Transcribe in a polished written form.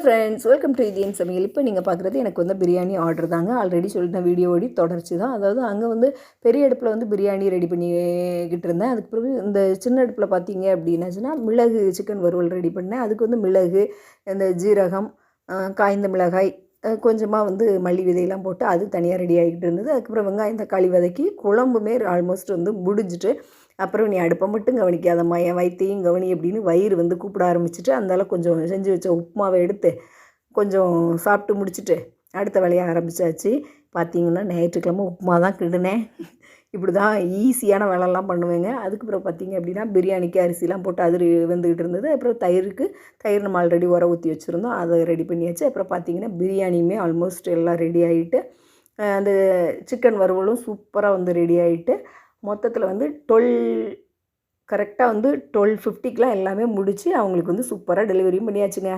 Friends, welcome to இதயம் சமையல். இப்போ நீங்கள் பார்க்குறது எனக்கு வந்து பிரியாணி ஆர்டர் தாங்க. ஆல்ரெடி சொல்லிட்டேன், வீடியோவோடி தொடர்ச்சி தான். அதாவது அங்கே வந்து பெரிய அடுப்பில் வந்து பிரியாணி ரெடி பண்ணிக்கிட்டு இருந்தேன். அதுக்கு பிறகு இந்த சின்ன அடுப்பில் பார்த்தீங்க அப்படின்னாச்சுன்னா மிளகு சிக்கன் வறுவல் ரெடி பண்ணேன். அதுக்கு வந்து மிளகு, இந்த ஜீரகம், காய்ந்த மிளகாய், கொஞ்சமாக வந்து மல்லி விதையெல்லாம் போட்டு அது தனியாக ரெடி ஆகிட்டு இருந்தது. அதுக்கப்புறம் வெங்காயம் தக்காளி வதக்கி குழம்புமே ஆல்மோஸ்ட் வந்து முடிஞ்சிட்டு, அப்புறம் நீ அடுப்பை மட்டும் கவனிக்காதம்மா, என் வயிற்றையும் கவனி அப்படின்னு வயிறு வந்து கூப்பிட ஆரம்பிச்சிட்டு, அதனால கொஞ்சம் செஞ்சு வச்ச உப்புமாவை எடுத்து கொஞ்சம் சாப்பிட்டு முடிச்சுட்டு அடுத்த வேலையை ஆரம்பித்தாச்சு. பார்த்திங்கன்னா ஞாயிற்றுக்கிழமை உப்புமா தான் கிண்டுனேன். இப்படி தான் ஈஸியான வேலைலாம் பண்ணுவேங்க. அதுக்கப்புறம் பார்த்திங்க அப்படின்னா பிரியாணிக்கு அரிசிலாம் போட்டு அது வெந்துக்கிட்டு இருந்தது. அப்புறம் தயிர் நம்ம ஆல்ரெடி உர ஊற்றி வச்சுருந்தோம், அதை ரெடி பண்ணியாச்சு. அப்புறம் பார்த்திங்கன்னா பிரியாணியுமே ஆல்மோஸ்ட் எல்லாம் ரெடி ஆகிட்டு, அந்த சிக்கன் வறுவலும் சூப்பராக வந்து ரெடி ஆகிட்டு, மொத்தத்தில் வந்து கரெக்டாக வந்து 12:50க்கெலாம் எல்லாமே முடித்து அவங்களுக்கு வந்து சூப்பராக டெலிவரியும் பண்ணியாச்சுங்க.